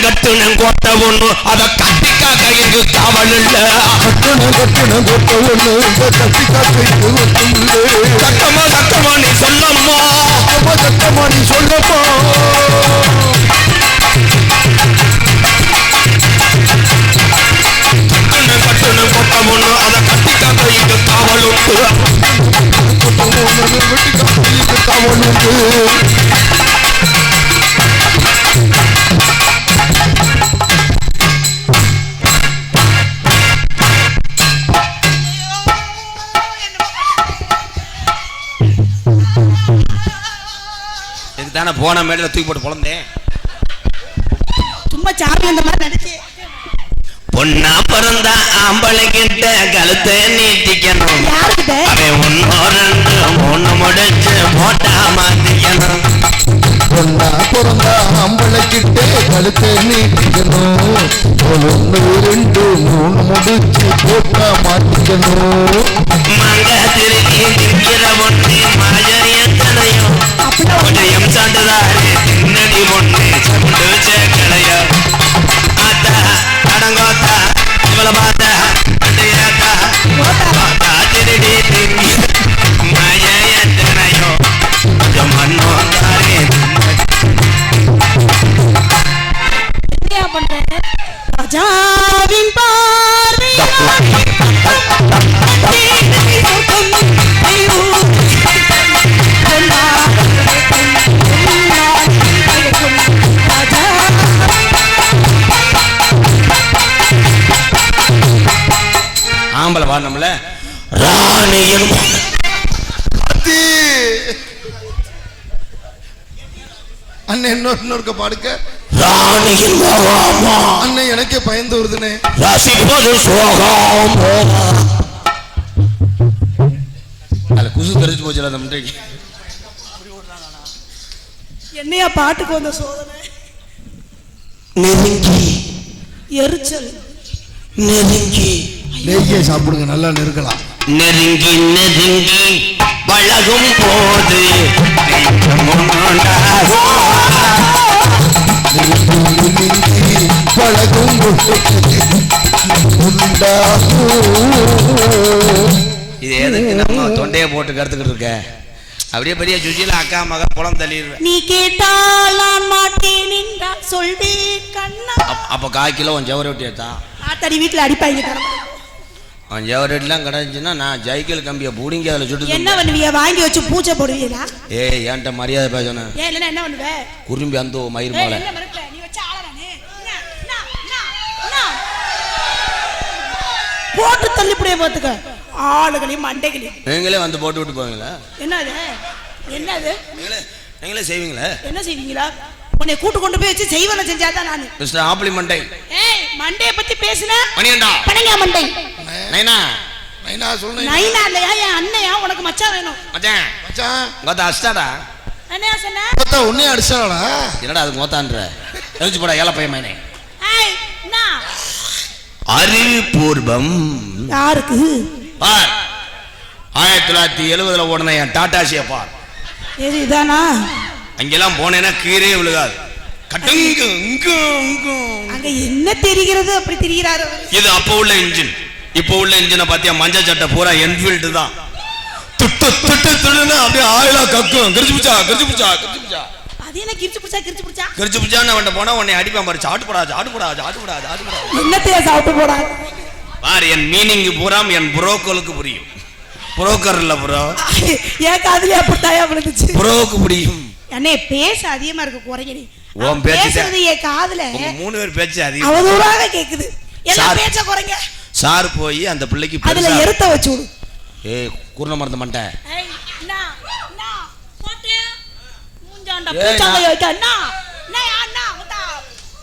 கட்டுனம் கொட்ட ஒண்ணு அத கட்டிக்கா கைக்கு காவல் இல்ல. கட்டுனம் கொட்ட ஒண்ணு கட்டிக்கா கைக்கு சத்தமா சத்தமா நீ சொல்லம்மா, சத்தமா நீ சொல்லம்மா. கட்டுனம் கொட்ட ஒண்ணு அத கட்டிக்கா கைக்கு காவல் உண்டு. கட்டிக்கா கைக்கு காவல் உண்டு. தானே போன மேடையில தூக்கி போட்டு பொழந்தேன். சும்மா சாமி அந்த மாதிரி நடிச்சு பொண்ணா பிறந்த ஆம்பளை கிட்ட கழுத்தை நீட்டிக்கணும். அவன் 1 2 3 முடிச்சு போட்டா மாத்திக்கணும். பொண்ணா பிறந்த ஆம்பளை கிட்ட கழுத்தை நீட்டிக்கணும். 1 2 3 முடிச்சு போட்டா மாத்திக்கணும். மங்க திருக்கி திங்கிற பொண்ணு மாஜரியத்தனையும் உதயம் சாண்டுதாரு தின்னடி பொண்ணு சண்டு சேக்கலையா. ஆத்தா அடங்கோத்தா இவளை பார்த்தா அண்டையாத்தா பார்த்தா திருடி திங்கி மாஜரியத்தனையும் கொஞ்சம் மண்ணோந்தாரே. என்ன பண்ற ராஜாவின் பார்வை ஆம்பளை பாடணும்ல ராணியின் அண்ணன் இன்னொருக்க பாடுக்க ராணியின் அண்ணன் எனக்கே பயந்து வருதுனே. ரசிப்பது சோகம் அதுல குசு தெரிஞ்சு போச்சு அந்த முட்டைக்கு. என்னையா பாட்டுக்கு வந்த சோதனை. நெருங்கி எரிச்சல் நெருங்கி நெய்யை சாப்பிடுங்க, நல்லா நெருக்கலாம். நெருங்கி நெருங்கி பழகும் போது பழகும் இது எதுக்கு நம்ம தொண்டையை போட்டு கருத்துக்கிட்டு இருக்க? அப்படியே பெரிய சுஜில அக்கா மக குளம் தள்ளிடுவேன். நீ கேட்டால் நான் மாட்டேன் என்றால் சொல்வேன் கண்ணா. அப்ப 1/4 கிலோ ஜவரொட்டி ஏத்தா ஆத்தாடி வீட்டுல அடிப்பாங்க. ஜவரொட்டிலாம் கிடைச்சுன்னா நான் ஜைக்கிள் கம்பியை புடிங்கி அதில் சுட்டு என்ன பண்ணுவீங்க? வாங்கி வச்சு பூஜை போடுவீங்களா? ஏய் என்கிட்ட மரியாதை பேசணும். ஏன் இல்லைன்னா என்ன பண்ணுவ? குறும்பி அந்த மயிர் மேல போட்டு தள்ளிப்படியே பார்த்துக்க ஆளுகளையும் மண்டைகளையும். நீங்களே வந்து போட்டு விட்டு போவீங்களா? என்னது என்னது நீங்களே செய்வீங்களா? என்ன செய்வீங்களா? உன்னை கூட்டு கொண்டு போய் வச்சு செய்வன செஞ்சாதான் நானு. மிஸ்டர் ஆப்பிளி மண்டை. ஏய் மண்டைய பத்தி பேசுன மணியண்டா பணங்க மண்டை. நைனா நைனா சொல்லுங்க. நைனா இல்லையா என் அண்ணையா? உனக்கு மச்சான் வேணும். மச்சான் மச்சான் கோத்தா அடிச்சாடா. என்ன சொன்ன? கோத்தா உன்னை அடிச்சாடா. என்னடா அது கோத்தான்ற? தெரிஞ்சு போடா ஏல பையன் மயனே. ஏய் என்ன அறிவுபூர்வம் யாருக்கு? 1970 ஓடுன என் டாடாசியை பார். இது இதானா? அங்கெல்லாம் போனேன்னா கீரே விழுகாது. கட்டுங்க அங்க என்ன தெரிகிறது? அப்படி தெரிகிறாரு. இது அப்போ உள்ள இன்ஜின். இப்போ உள்ள இன்ஜினை பாத்தியா? மஞ்சள் சட்டை பூரா என்ஃபீல்டு தான். துட்டு துட்டு துடுன்னு அப்படியே ஆயிலா கக்கும். கிரிச்சு புச்சா கிரிச்சு புச்சா கிரிச்சு புச்சா. அது என்ன கிரிச்சு புச்சா கிரிச்சு புச்சா? கிரிச்சு புச்சான்னு அவன்கிட்ட போனா உன்னை அடிப்பான் பாரு. சாட்டு போடா சாட்டு போடா சாட்டு போடா சாட்டு போடா. என்னத்தையா சாப்பிட்டு போடா பாரு. என் மீனிங் பூராம் என் புரோக்கருக்கு புரியும். புரோக்கர் இல்ல ப்ரோ. ஏன் காதுல அப்படித்தாயா விழுந்துச்சு? புரோக்கு புரியும். அண்ணே பேச அதிகமா இருக்கு குறைங்க. நீ உன் பேசுறது என் காதுல 3 பேர் பேச்சு அதிகம் அவதூறாக கேக்குது. எல்லாம் பேச்ச குறைங்க. சார் போய் அந்த பிள்ளைக்கு அதுல எருத்த வச்சு விடு. ஏய் குருண மறந்த மண்டை. ஏய் அண்ணா அண்ணா போட்டு மூஞ்சாண்ட பூச்சாங்க வைக்க அண்ணா. அண்ணா முட்டா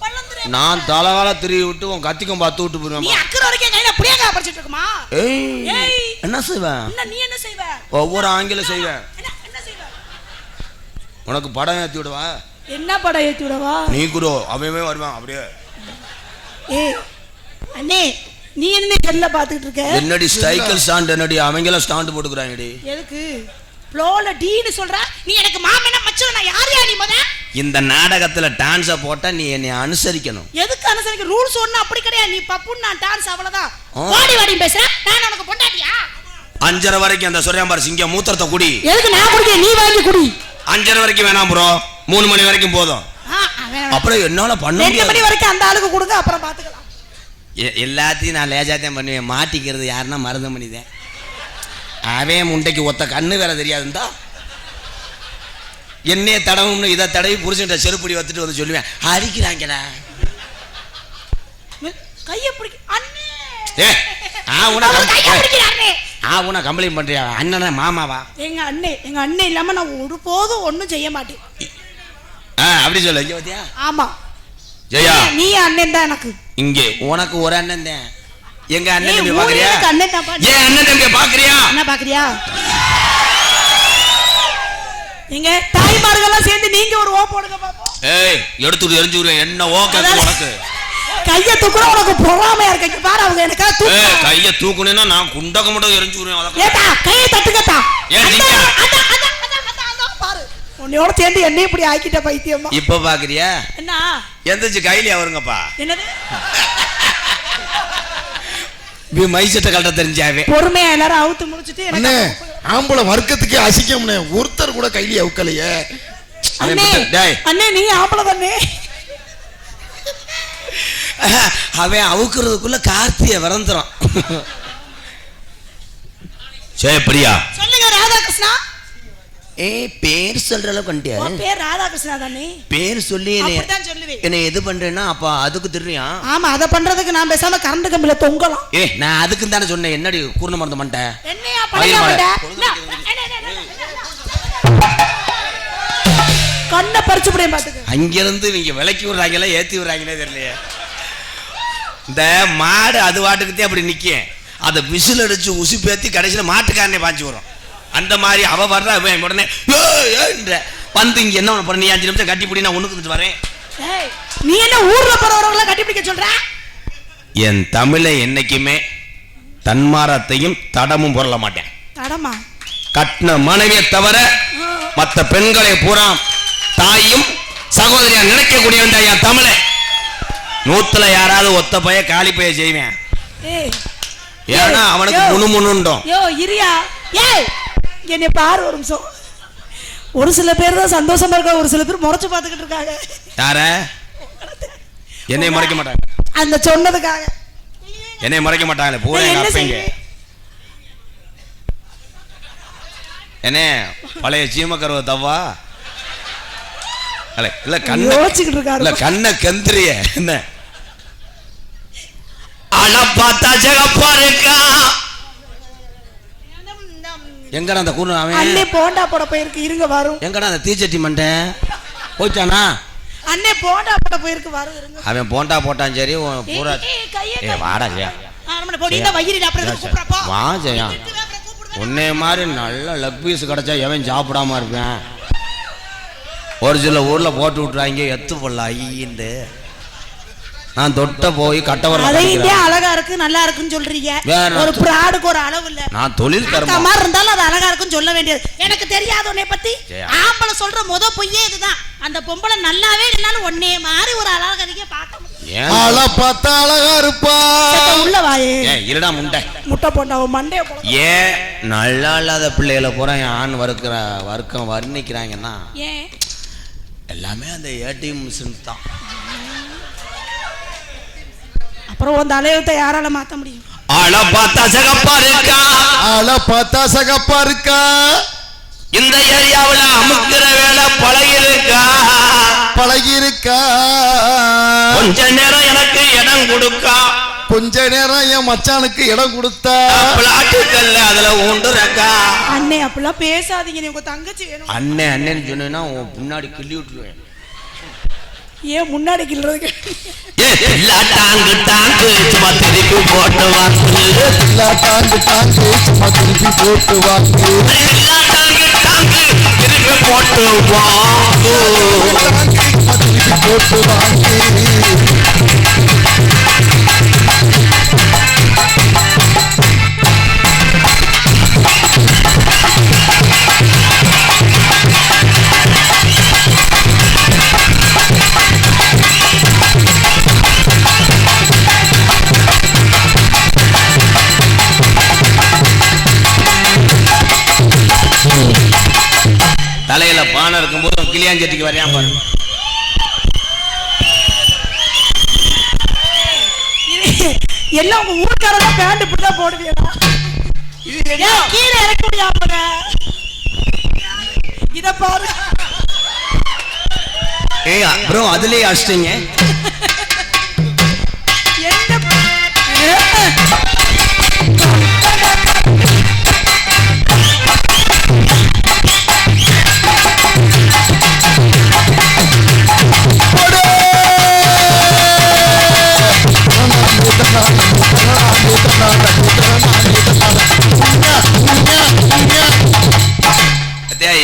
பள்ளந்துறே. நான் தலகால திருவி விட்டு உன் கத்திக்கும் பார்த்து விட்டு போறேன். நீ அக்கற வரைக்கும் கையில புடியங்க படிச்சிட்டு இருக்குமா? ஏய் என்ன செய்வ? நீ என்ன செய்வ? ஒவ்வொரு ஆங்கில செய்வேன். என்ன செய்வ? உனக்கு படம் ஏத்தி விடுவா. என்ன படம் ஏத்தி விடவா? நீ குரு அவவே வருவான் அப்படியே. ஏய் அண்ணே நீ என்ன கல்ல பாத்துக்கிட்டு இருக்க? என்னடி சைக்கிள் ஸ்டாண்ட் என்னடி? அவங்கள ஸ்டாண்ட் போட்டுக்கறாங்கடி. எதுக்கு? ஃப்ளோல டீன்னு சொல்ற? நீ எனக்கு மாமனா மச்சான் நான் யார் இந்த நாடகத்துல டான்ஸ போட்டா நீ என்னை அனுசரிக்கணும். எதுக்கு அனுசரிக்க? ரூல்ஸ் ஒண்ணு அப்படி கிடையாது. நீ பப்புன்னு நான் டான்ஸ் அவ்வளவுதான். வாடி வாடி பேசுறேன். நான் உனக்கு பொண்டாட்டியா? 5:30 வரைக்கும் அந்த சொரியாம்பார் சிங்கம் மூத்திரத்தை குடி. எதுக்கு நான் குடிக்க? நீ வாங்கி குடி. 5:30 வரைக்கும் வேணாம் ப்ரோ, 3 மணி வரைக்கும் போதும். அப்புறம் என்னால பண்ண 2 மணி வரைக்கும் அந்த ஆளுக்கு கொடுங்க, அப்புறம் பாத்துக்கலாம். எல்லாத்தையும் நான் லேஜாத்தான் பண்ணுவேன். மாட்டிக்கிறது யாருன்னா மருதமணி தான். அவன் முண்டைக்கு ஒத்த கண்ணு வேற தெரியாதுந்தா என்னையே தடவும்னு இதை தடவி புரிச்சுட்ட செருப்படி வச்சுட்டு வந்து சொல்லுவேன், அடிக்கிறாங்கடா கையை பிடிக்க. அண்ணே உன கம்ப்ளைண்ட் பண்றியா? அண்ணனா மாமாவா? எங்க அண்ணன் இல்லாம நான் ஒருபோதும் ஒண்ணும் செய்ய மாட்டேன். அப்படி சொல்ல. இங்க பாத்தியா? ஆமா ஜெயா, நீ அண்ணன் தான் எனக்கு. இங்க உனக்கு ஒரு அண்ணன் தான். எங்க அண்ணன் தம்பி பாக்குறியா? ஏன் அண்ணன் தம்பி பாக்குறியா? என்ன பாக்குறியா? நீங்க தாய்மார்கள்லாம் சேர்ந்து நீங்க ஒரு ஓ போடுங்க பாப்போம். ஏய், எடுத்து எரிஞ்சு விடுவேன். என்ன ஓகே உனக்கு? கைய தூக்குற உனக்கு பொறாமையா இருக்கு. பாரு அவங்க எனக்கா தூக்கு. ஏய், கைய தூக்குனேனா நான் குண்டக மட்டும் எரிஞ்சு விடுவேன். ஏடா கையை தட்டுங்கடா. ஏன் நீங்க அத பாரு. உன்னையோட சேர்ந்து என்ன இப்படி ஆக்கிட்ட பைத்தியமா. இப்ப பாக்குறியா? என்ன? எந்திரச்சு கையில வருங்கப்பா. என்னது? மைசட்ட கலட்ட தெரிஞ்சாவே பொறுமையா எல்லாரும் அவுத்து முடிச்சிட்டு அண்ணே ஆம்பளை வர்க்கத்துக்கே அசிக்கம்னே. ஒருத்தர் கூட கையில அவுக்கலையே. அண்ணே நீ ஆம்பளை தானே. அவன் அவுக்குறதுக்குள்ள கார்த்திய வரந்துறான். சரி பிரியா சொல்லுங்க. ராதாகிருஷ்ணா. பேர் சொல்ற அளவுக்கு வந்துட்டியா? பேர் ராதாகிருஷ்ணா தானே. பேர் சொல்லி சொல்லுவேன். என்ன எது பண்றேன்னா அப்ப அதுக்கு தெரியா? ஆமா, அத பண்றதுக்கு நான் பேசாம கரண்ட் கம்பில தொங்கலாம். நான் அதுக்கு தானே சொன்னேன். என்னடி கூர்ண மறந்து மாட்டேன். என்னையா பண்ண கண்ணை பறிச்சு போய் பாத்துக்க. அங்க இருந்து நீங்க விலைக்கு விடுறாங்களா ஏத்தி விடுறாங்களே தெரியலையே. இந்த மாடு அது வாட்டுக்குதே அப்படி நிக்க, அதை விசில் அடிச்சு உசி பேத்தி கடைசியில மாட்டுக்காரனே பாஞ்சு வரும். அந்த மாதிரி அவ வர்ற உடனே வந்து இங்க என்ன பண்ண? நீ 5 நிமிஷம் கட்டி பிடி, நான் ஒண்ணுக்கு வரேன். நீ என்ன ஊர்ல போறவங்கள கட்டி பிடிக்க சொல்ற? என் தமிழை என்னைக்குமே தன்மாரத்தையும் தடமும் பொருள மாட்டேன். தடமா? கட்டின மனைவியை தவிர மற்ற பெண்களை பூரா தாயும் சகோதரியா நினைக்கக்கூடியவன் தான் என் தமிழை. 100ல யாராவது ஒத்த பைய காலி பைய செய்வேன். ஏன்னா அவனுக்கு முணுமுணுண்டோம். யோ இரியா. ஏய் என்னை பாரு ஒரு நிமிஷம். ஒரு சில பேர் தான் சந்தோஷமா இருக்காங்க, ஒரு சில பேர் முறைச்சு பார்த்துக்கிட்டு இருக்காங்க. யார? என்னை மறைக்க மாட்டாங்க. அந்த சொன்னதுக்காக என்னை மறைக்க மாட்டாங்களே பூரா எங்க அப்பங்க. என்ன பழைய சீமக்கருவ தவா இல்ல கண்ண யோசிச்சுக்கிட்டு இருக்காரு. இல்ல கண்ண கந்திரிய என்ன அழ பார்த்தா ஜகப்பா இருக்கா. எங்கடா அந்த கூறு? அவன் அண்ணே போண்டா போட போயிருக்கு, இருங்க வரும். எங்கடா அந்த தீச்சட்டி மண்டை போச்சானா? அண்ணே போண்டா போட போயிருக்கு, வரும் இருங்க. அவன் போண்டா போட்டான் சரி. பூரா வாடா ஜெயா. வா ஜெயா. உன்னை மாதிரி நல்ல லக் பீஸ் கிடைச்சா எவன் சாப்பிடாம இருப்பேன். ஒரு சில ஊர்ல போட்டு விட்டுறாங்க எத்து போடலாம் ஐயின்னு. நான் தொட்ட போய் கட்டவர அழகா இருக்கு நல்லா இருக்குன்னு சொல்றீங்க. ஒரு பிராடுக்கு ஒரு அளவு இல்ல. நான் தொழில் கர்மா மாதிரி இருந்தாலும் அது அழகா இருக்குன்னு சொல்ல வேண்டியது. எனக்கு தெரியாது உன்னை பத்தி. ஆம்பளை சொல்ற முத பொய்யே இதுதான். அந்த பொம்பளை நல்லாவே இல்லனாலும் ஒன்னே மாதிரி ஒரு அழகா பார்க்க முடியும். ஆள பார்த்தா அழகா இருப்பா. உள்ள வாயே. இருடா முண்டை முட்டை போண்டா மண்டைய போட. ஏன் நல்லா இல்லாத பிள்ளைகளை பூரா ஆண் வர்க்கம் வர்ணிக்கிறாங்கன்னா ஏன் எல்லாமே அந்த ஏடிஎம் மிஷின் தான். அப்புறம் அந்த அலையத்தை யாரால மாத்த முடியும்? ஆள பார்த்தா சகப்பா இருக்கா. ஆள பார்த்தா சகப்பா இருக்கா. இந்த ஏரியாவுல அமுக்கிற வேலை பழகிருக்கா. பழகிருக்கா. கொஞ்ச நேரம் எனக்கு இடம் கொடுக்கா. கொஞ்ச நேரம் என் மச்சானுக்கு இடம் கொடுத்தா. பிளாட்டுக்கல்ல அதுல உண்டுறக்கா. அண்ணே அப்படிலாம் பேசாதீங்க. உங்க தங்கச்சி வேணும். அண்ணே அண்ணேன்னு சொன்னா உன் பின்னாடி கிள்ளி விட்டுருவேன். ஏன் முன்னாடி கிள்றதுக்கு? டாங்கு டாங்கு சும்மா திருப்பி போட்டு வாங்க. டாங்கு டாங்கு சும்மா திருப்பி போட்டு வாங்க. டாங்கு டாங்கு திருப்பி போட்டு வாங்க. திருப்பி போட்டு வாங்க. கிளியாஞ்சட்டிக்கு வரையா பாரு. எல்லாம் உங்க ஊர்க்காரங்க பேண்ட் இப்படிதான் போடுவீங்களா? கீழே இறக்க முடியாம இத பாரு. ஏய் ப்ரோ அதுலயே அடிச்சிட்டீங்க.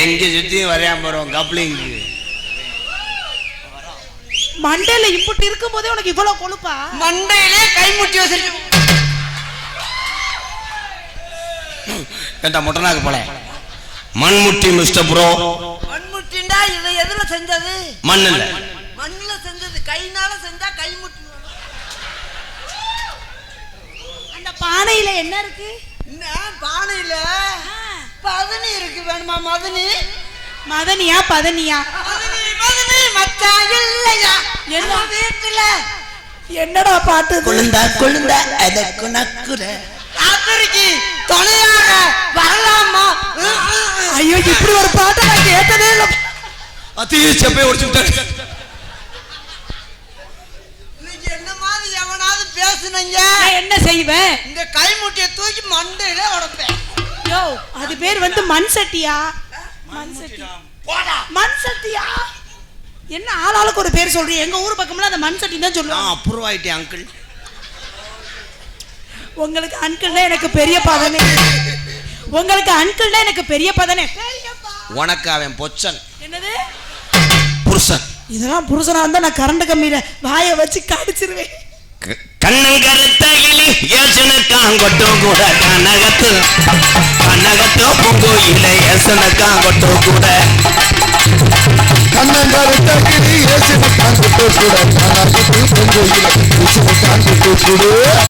எங்க சுத்தி வரையாம போறோம் கப்ளிங். மண்டையில இப்படி இருக்கும் போதே உனக்கு இவ்வளவு கொழுப்பா? மண்டையிலே கைமுட்டி வச்சிருக்கு. ஏண்டா மொட்டனாக்கு போல மண்முட்டி மிஸ்டர் ப்ரோ. மண்முட்டிண்டா இதை எதுல செஞ்சது? மண்ணுல. மண்ணுல செஞ்சது. கைனால செஞ்சா கைமுட்டி. அந்த பானையில என்ன இருக்கு? பானையில பதனி இருக்கு. வேணுமா மதனி? மதனியா பதனியா? மதனி மச்சான் இல்லையா என்ன வீட்டுல? என்னடா பாட்டு? கொழுந்தா கொழுந்தா அத குணக்குற ஆத்தரிக்கு துணையாக வரலாமா? ஐயோ இப்படி ஒரு பாட்டை நான் கேட்டதே இல்லை. அத்தி செப்பை ஒடிச்சு விட்டாங்க. இன்னைக்கு என்ன மாதிரி எவனாவது பேசுனீங்க என்ன செய்வேன்? இந்த கைமுட்டியை தூக்கி மண்டையில உடைப்பேன். யோ அது பேர் வந்து மண் சட்டியா? மண் சட்டி. மண் சட்டியா? என்ன ஆளாளுக்கு ஒரு பேர் சொல்றீங்க? எங்க ஊர் பக்கம்ல அந்த மண் சட்டி தான் சொல்லுவாங்க. அப்ரூவ் ஆயிட்டேன் அங்கிள். உங்களுக்கு அங்கிள்னா எனக்கு பெரிய பதனே. உங்களுக்கு அங்கிள்னா எனக்கு பெரிய பதனே. உனக்கு அவன் பொச்சன். என்னது புருஷன்? இதெல்லாம் புருஷனா இருந்தா நான் கரண்ட் கம்பியில வாயை வச்சு கடிச்சிருவேன். கண்ணங்கருத்தகிலி ஏசனக்காங்கொட்டு கூட கனகத்து கனகத்து பொங்கோயில ஏசனக்காங்கொட்டு கூட கண்ணங்கருத்தகிலி ஏசனக்காங்கொட்டு கூட கனகத்து பொங்கோயில ஏசனக்காங்கொட்டு கூட